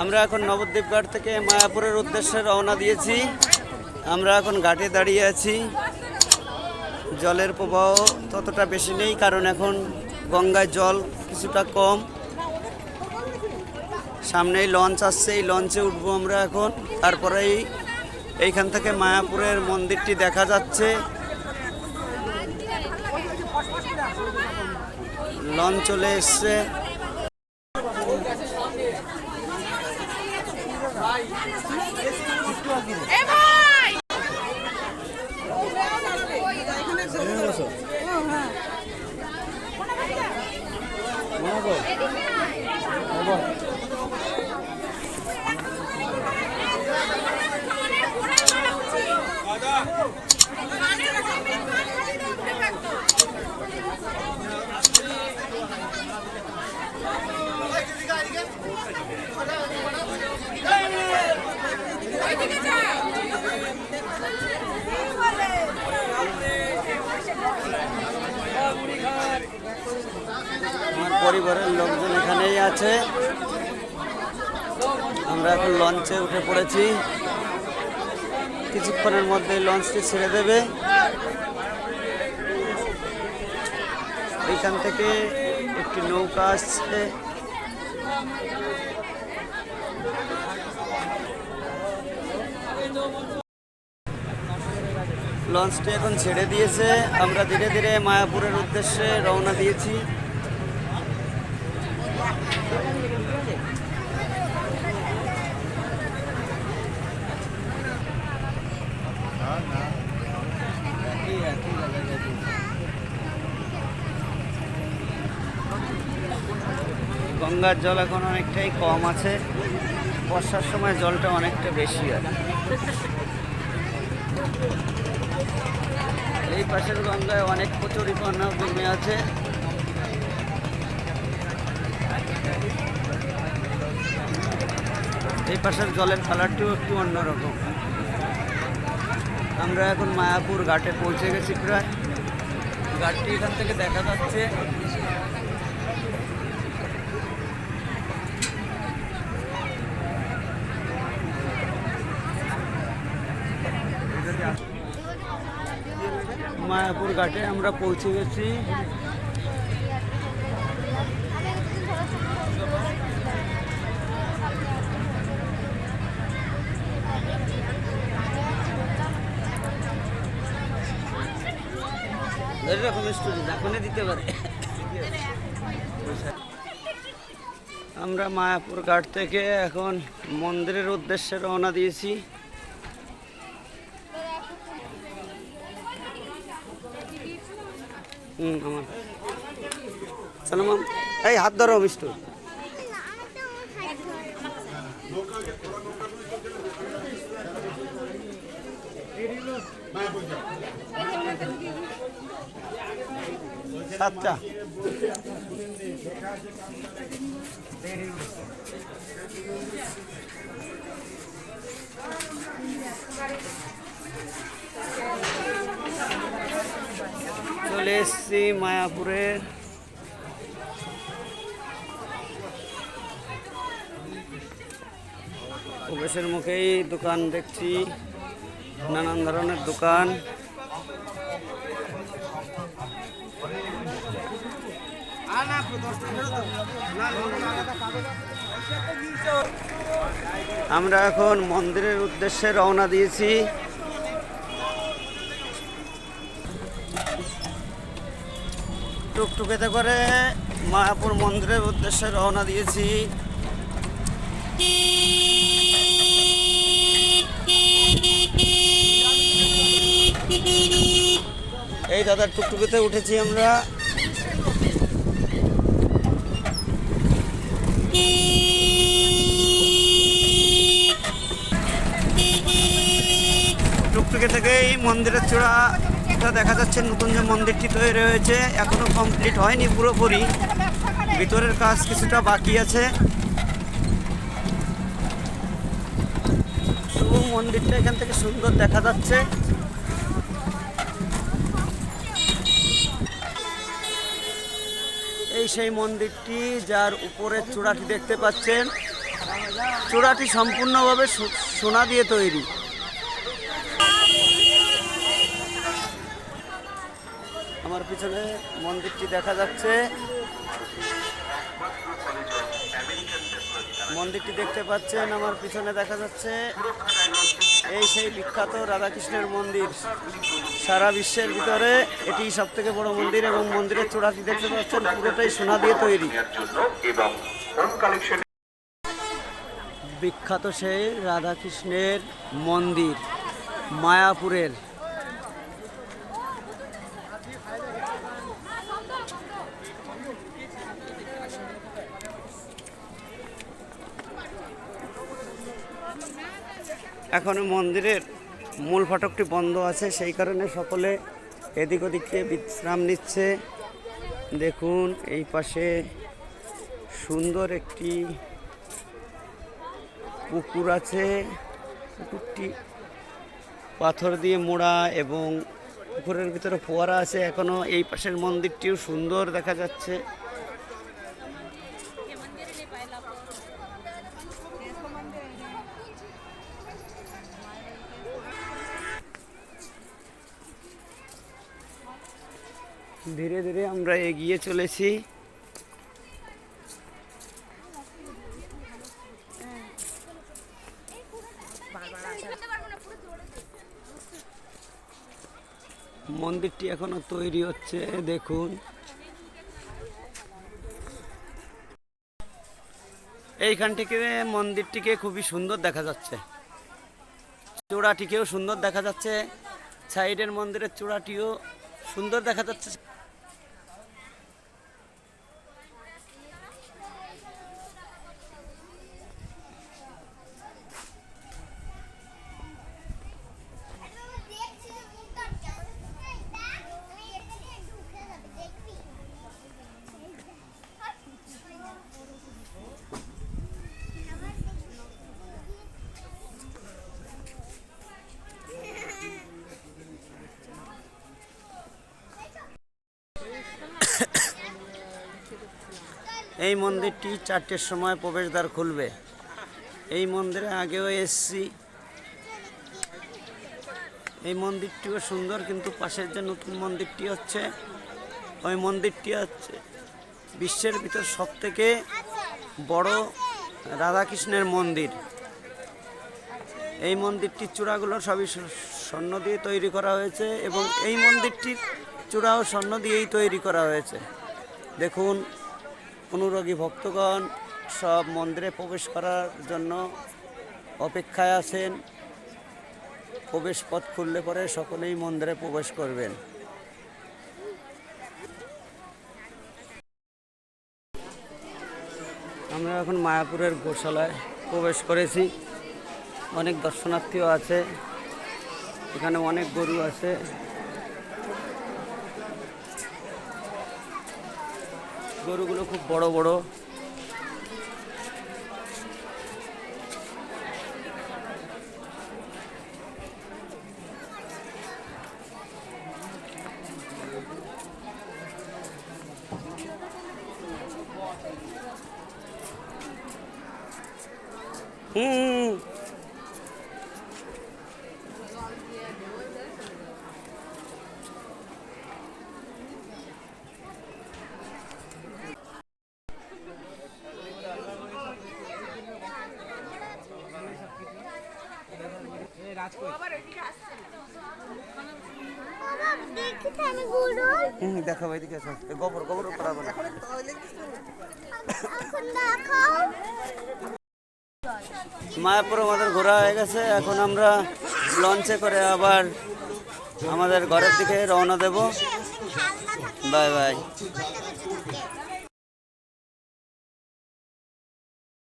আমরা এখন নবদ্বীপ ঘাট থেকে মায়াপুরের উদ্দেশ্যে রওনা দিয়েছি। আমরা এখন ঘাটে দাঁড়িয়ে আছি। জলের প্রবাহ ততটা বেশি নেই, কারণ এখন গঙ্গায় জল কিছুটা কম। সামনেই লঞ্চ আসছে, এই লঞ্চে উঠবো আমরা এখন। তারপরেই এইখান থেকে মায়াপুরের মন্দিরটি দেখা যাচ্ছে। লঞ্চ চলে এসছে। আমার পরিবারের লোকজন এখানেই আছে। আমরা এখন লঞ্চে উঠে পড়েছি। কিছুক্ষণের মধ্যে লঞ্চটি ছেড়ে দেবে। এইখান থেকে একটি নৌকা আসছে। লঞ্চটি এখন ছেড়ে দিয়েছে। আমরা ধীরে ধীরে মায়াপুরের উদ্দেশ্যে রওনা দিয়েছি। গঙ্গার জল এখন অনেকটাই কম আছে। বর্ষার সময় জলটা অনেকটা বেশি হয়। এই পাশের গঙ্গায় অনেক কচুরিপানা জমে আছে। এই পাশের জলের কালারটিও একটু অন্যরকম। আমরা এখন মায়াপুর ঘাটে পৌঁছে গেছি প্রায়। ঘাটটি এখান থেকে দেখা যাচ্ছে। মায়াপুর ঘাটে আমরা পৌঁছে গেছি। এরকম স্টুডেন্ট এখনই দিতে পারে। আমরা মায়াপুর ঘাট থেকে এখন মন্দিরের উদ্দেশ্যে রওনা দিয়েছি। আমার চলো মাম, এই হাত ধরো মিষ্টু। সাতটা চলে এসছি মায়াপুরের। প্রবেশের মুখেই দোকান দেখছি, নানান ধরনের দোকান। আমরা এখন মন্দিরের উদ্দেশ্যে রওনা দিয়েছি। টুকটুকেতে করে মায়াপুর মন্দিরের উদ্দেশ্যে রওনা দিয়েছি। এই দাদার টুকটুকেতে উঠেছি আমরা। টুকটুকে থেকে এই মন্দিরের চূড়াটা দেখা যাচ্ছে। নতুন যে মন্দিরটি তৈরি হয়েছে এখনো কমপ্লিট হয়নি পুরোপুরি, ভিতরের কাজ কিছুটা বাকি আছে। শুভ মন্দিরটা এখান থেকে সুন্দর দেখা যাচ্ছে। এই সেই মন্দিরটি যার উপরের চূড়াটি দেখতে পাচ্ছেন। চূড়াটি সম্পূর্ণভাবে সোনা দিয়ে তৈরি। আমার পিছনে মন্দিরটি দেখা যাচ্ছে। মন্দিরটি দেখতে পাচ্ছেন আমার পিছনে দেখা যাচ্ছে। এই সেই বিখ্যাত রাধাকৃষ্ণের মন্দির। সারা বিশ্বের ভিতরে এটি সবথেকে বড় মন্দির এবং মন্দিরের চূড়াটি দেখতে পাচ্ছেন পুরোটাই সোনা দিয়ে তৈরি। বিখ্যাত সেই রাধাকৃষ্ণের মন্দির মায়াপুরের। এখনো মন্দিরের মূল ফটকটি বন্ধ আছে, সেই কারণে সকলে এদিক ওদিকে বিশ্রাম নিচ্ছে। দেখুন এই পাশে সুন্দর একটি পুকুর আছে। পুকুরটি পাথর দিয়ে মোড়া এবং পুকুরের ভিতরে ফোয়ারা আছে। এখনো এই পাশের মন্দিরটিও সুন্দর দেখা যাচ্ছে। ধীরে ধীরে আমরা এগিয়ে চলেছি। মন্দিরটি এখনো তৈরি হচ্ছে। দেখুন এইখান থেকে মন্দিরটিকে খুবই সুন্দর দেখা যাচ্ছে। চূড়াটিকেও সুন্দর দেখা যাচ্ছে। সাইডের মন্দিরের চূড়াটিও সুন্দর দেখা যাচ্ছে। এই মন্দিরটি 4টের সময় প্রবেশদ্বার খুলবে। এই মন্দিরে আগেও এসেছি। এই মন্দিরটিও সুন্দর, কিন্তু পাশের যে নতুন মন্দিরটি হচ্ছে ওই মন্দিরটি হচ্ছে বিশ্বের ভিতর সবথেকে বড় রাধাকৃষ্ণের মন্দির। এই মন্দিরটির চূড়াগুলো সবই স্বর্ণ দিয়ে তৈরি করা হয়েছে এবং এই মন্দিরটির চূড়াও স্বর্ণ দিয়েই তৈরি করা হয়েছে। দেখুন অনুরাগী ভক্তগণ সব মন্দিরে প্রবেশ করার জন্য অপেক্ষায় আছেন। প্রবেশ পথ খুললে পরে সকলেই মন্দিরে প্রবেশ করবেন। আমরা এখন মায়াপুরের গোশালায় প্রবেশ করেছি। অনেক দর্শনার্থীও আছে, এখানে অনেক গরু আছে। গরুগুলো খুব বড় বড়। দেখাবো এদিকে গোবর গোবর করাবো না। মায়াপুর আমাদের ঘোরা হয়ে গেছে। এখন আমরা লঞ্চে করে আবার আমাদের ঘরের দিকে রওনা দেব। Bye bye.